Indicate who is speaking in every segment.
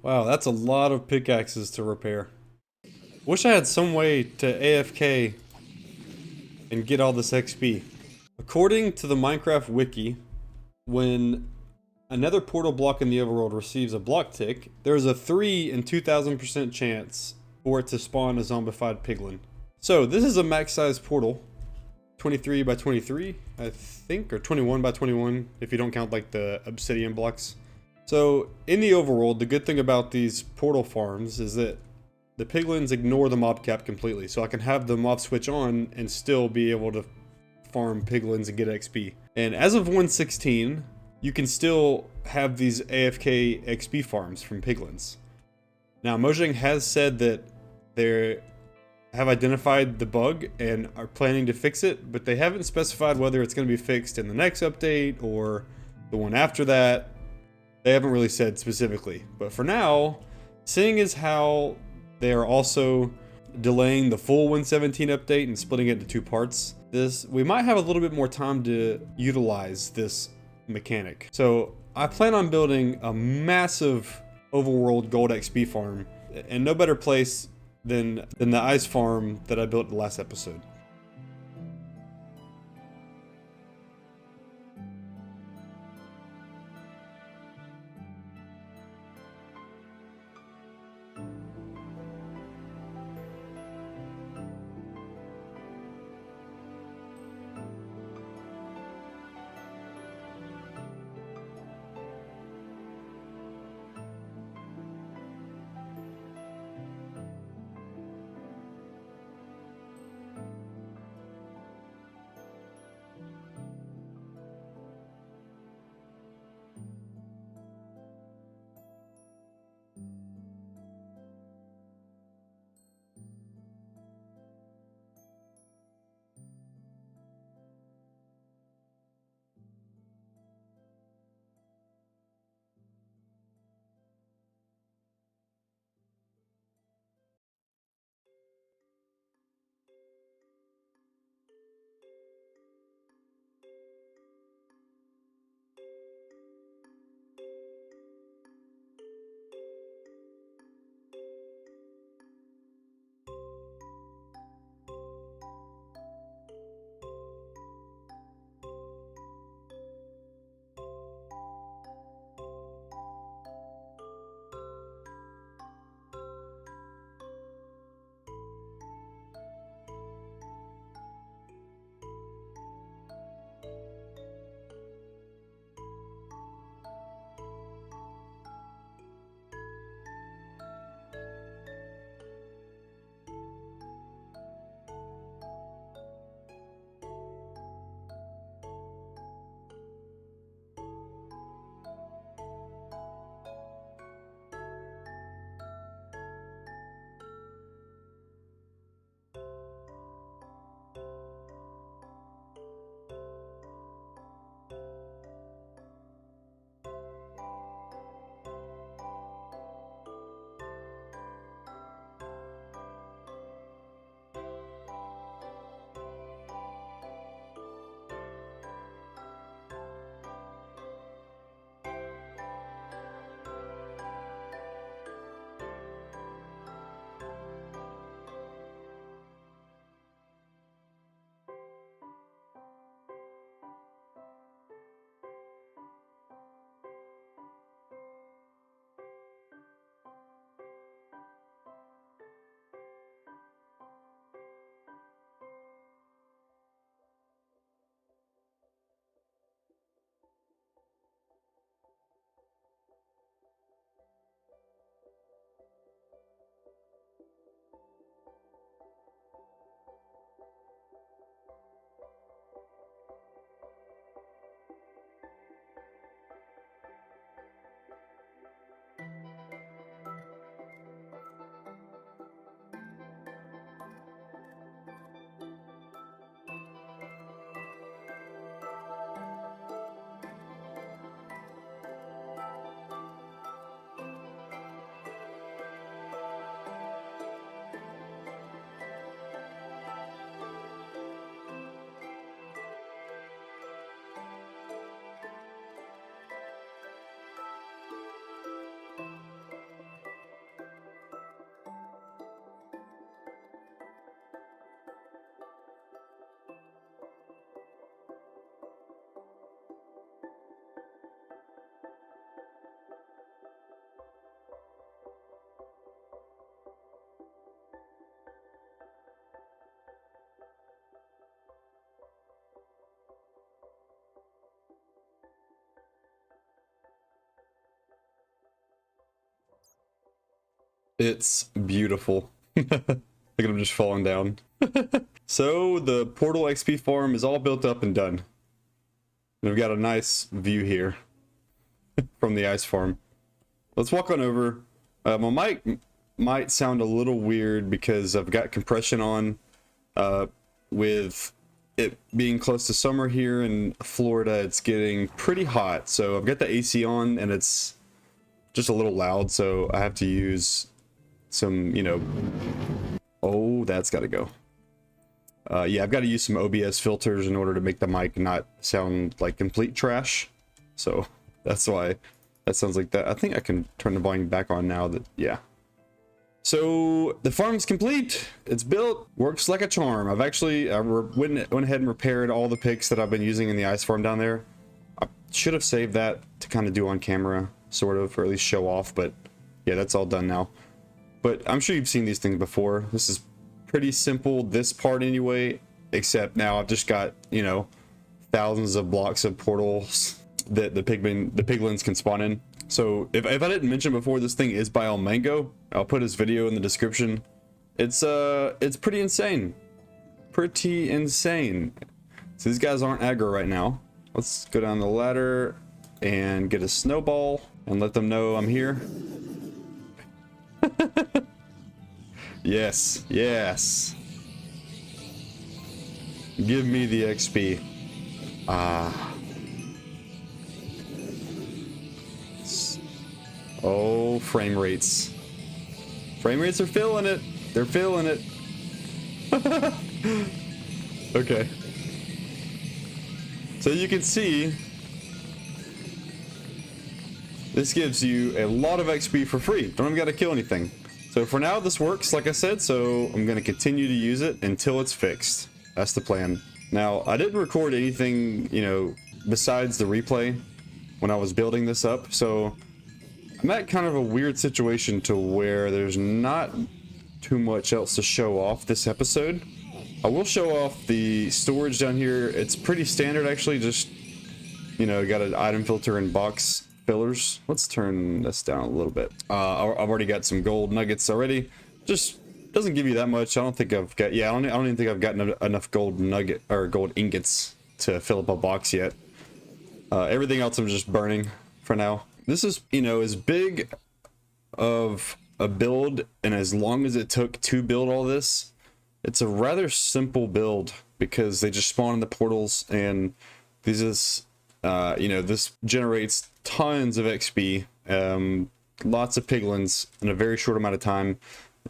Speaker 1: Wow, that's a lot of pickaxes to repair. Wish I had some way to AFK and get all this XP. According to the Minecraft wiki, when another portal block in the overworld receives a block tick, there's a 3 in 2000% chance for it to spawn a zombified piglin. So this is a max size portal, 23 by 23, I think, or 21 by 21 if you don't count like the obsidian blocks. So in the overworld, the good thing about these portal farms is that the piglins ignore the mob cap completely. So I can have the mob switch on and still be able to farm piglins and get XP. And as of 1.16, you can still have these AFK XP farms from piglins. Now Mojang has said that they have identified the bug and are planning to fix it, but they haven't specified whether it's going to be fixed in the next update or the one after that. They haven't really said specifically, but for now, seeing as how they are also delaying the full 1.17 update and splitting it into two parts, we might have a little bit more time to utilize this mechanic. So I plan on building a massive overworld gold XP farm, and no better place than the ice farm that I built in the last episode. It's beautiful. Look at him just falling down. So the portal XP farm is all built up and done. And we've got a nice view here from the ice farm. Let's walk on over. My mic might sound a little weird because I've got compression on with it being close to summer here in Florida. It's getting pretty hot, so I've got the AC on and it's just a little loud, so I have to use some, you know, oh, that's got to go. Yeah, I've got to use some OBS filters in order to make the mic not sound like complete trash. So that's why that sounds like that. I think I can turn the volume back on now. That, yeah. So the farm's complete. It's built. Works like a charm. I've actually went ahead and repaired all the picks that I've been using in the ice farm down there. I should have saved that to kind of do on camera, sort of, or at least show off. But yeah, that's all done now. But I'm sure you've seen these things before. This is pretty simple, this part anyway, except now I've just got, you know, thousands of blocks of portals that the piglins can spawn in. So if I didn't mention before, this thing is by Mango. I'll put his video in the description. It's pretty insane. Pretty insane. So these guys aren't aggro right now. Let's go down the ladder and get a snowball and let them know I'm here. Yes, yes. Give me the XP. Oh, frame rates. Frame rates are feeling it. They're feeling it. Okay. So you can see, this gives you a lot of XP for free. Don't even got to kill anything. So for now, this works, like I said, so I'm going to continue to use it until it's fixed. That's the plan. Now, I didn't record anything, you know, besides the replay when I was building this up, so I'm at kind of a weird situation to where there's not too much else to show off this episode. I will show off the storage down here. It's pretty standard, actually, just, you know, got an item filter and box fillers. Let's turn this down a little bit. I've already got some gold nuggets already. Just doesn't give you that much. I don't think I've got, yeah, I don't even think I've gotten enough gold nugget or gold ingots to fill up a box yet. Everything else I'm just burning for now. This is, you know, as big of a build and as long as it took to build all this, it's a rather simple build because they just spawn in the portals, and this is, you know, this generates tons of XP, lots of piglins in a very short amount of time,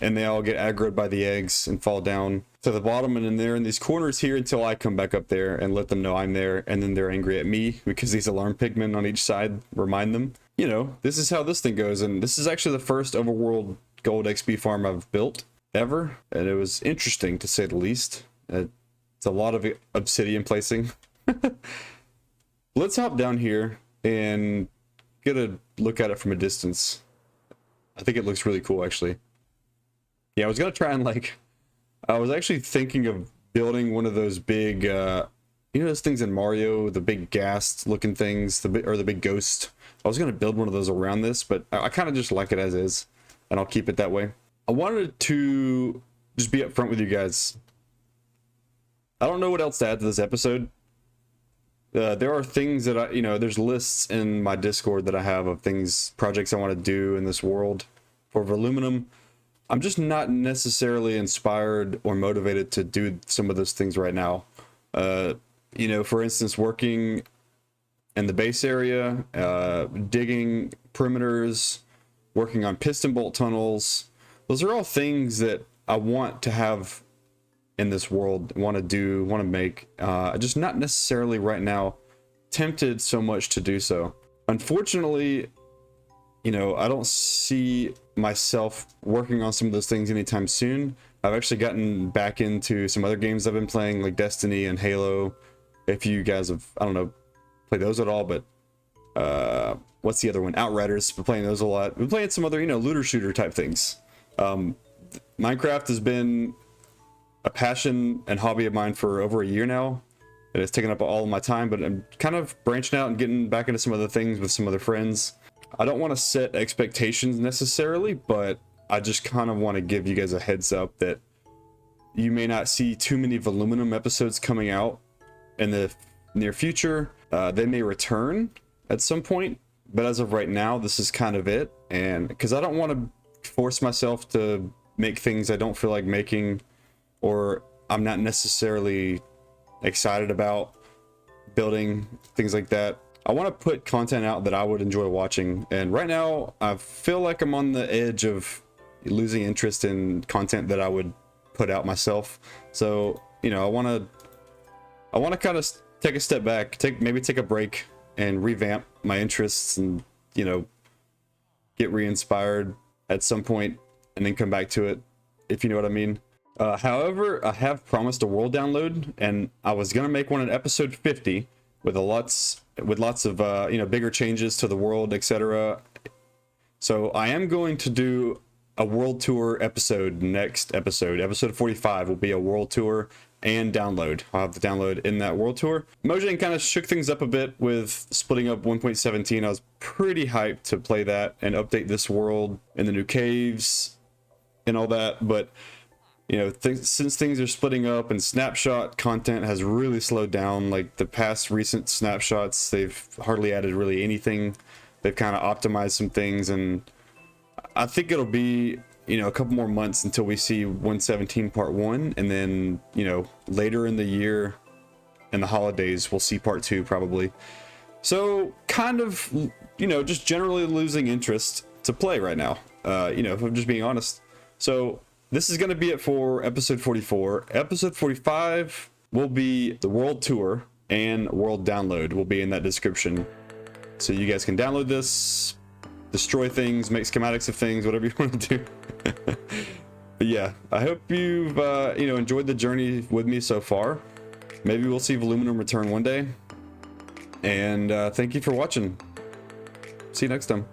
Speaker 1: and they all get aggroed by the eggs and fall down to the bottom, and then they're in these corners here until I come back up there and let them know I'm there, and then they're angry at me because these alarm pigmen on each side remind them. You know, this is how this thing goes, and this is actually the first overworld gold XP farm I've built ever, and it was interesting to say the least. It's a lot of obsidian placing. Let's hop down here and get a look at it from a distance. I think it looks really cool, actually. Yeah, I was gonna try and, like, I was actually thinking of building one of those big, you know, those things in Mario, the big ghast looking things, the big ghost. I was gonna build one of those around this, but I kind of just like it as is, and I'll keep it that way. I wanted to just be upfront with you guys. I don't know what else to add to this episode. There are things that you know, there's lists in my Discord that I have of things, projects I want to do in this world for Voluminum. I'm just not necessarily inspired or motivated to do some of those things right now. You know, for instance, working in the base area, digging perimeters, working on piston bolt tunnels. Those are all things that I want to have in this world, want to do, want to make. Just not necessarily right now tempted so much to do so. Unfortunately, you know, I don't see myself working on some of those things anytime soon. I've actually gotten back into some other games I've been playing, like Destiny and Halo. If you guys have, I don't know, played those at all, but what's the other one? Outriders. Been playing those a lot. Been playing some other, you know, looter shooter type things. Minecraft has been a passion and hobby of mine for over a year now. It has taken up all of my time, but I'm kind of branching out and getting back into some other things with some other friends. I don't want to set expectations necessarily, but I just kind of want to give you guys a heads up that you may not see too many Voluminum episodes coming out in the near future. They may return at some point, but as of right now, this is kind of it. And because I don't want to force myself to make things I don't feel like making, or I'm not necessarily excited about building, things like that. I want to put content out that I would enjoy watching, and right now I feel like I'm on the edge of losing interest in content that I would put out myself. So, you know, I want to kind of take a step back, maybe take a break and revamp my interests, and, you know, get re-inspired at some point and then come back to it, if you know what I mean. However, I have promised a world download, and I was gonna make one in episode 50 with lots of you know, bigger changes to the world, etc. So I am going to do a world tour episode next episode. Episode 45 will be a world tour and download. I'll have the download in that world tour. Mojang kind of shook things up a bit with splitting up 1.17. I was pretty hyped to play that and update this world and the new caves and all that, but you know, since things are splitting up and snapshot content has really slowed down, like the past recent snapshots, they've hardly added really anything. They've kind of optimized some things, and I think it'll be, you know, a couple more months until we see 117 part 1, and then, you know, later in the year and the holidays we'll see part 2 probably. So kind of, you know, just generally losing interest to play right now, you know, if I'm just being honest. So this is going to be it for episode 44. Episode 45 will be the world tour, and world download will be in that description. So you guys can download this, destroy things, make schematics of things, whatever you want to do. But yeah, I hope you've you know, enjoyed the journey with me so far. Maybe we'll see Voluminum return one day. And thank you for watching. See you next time.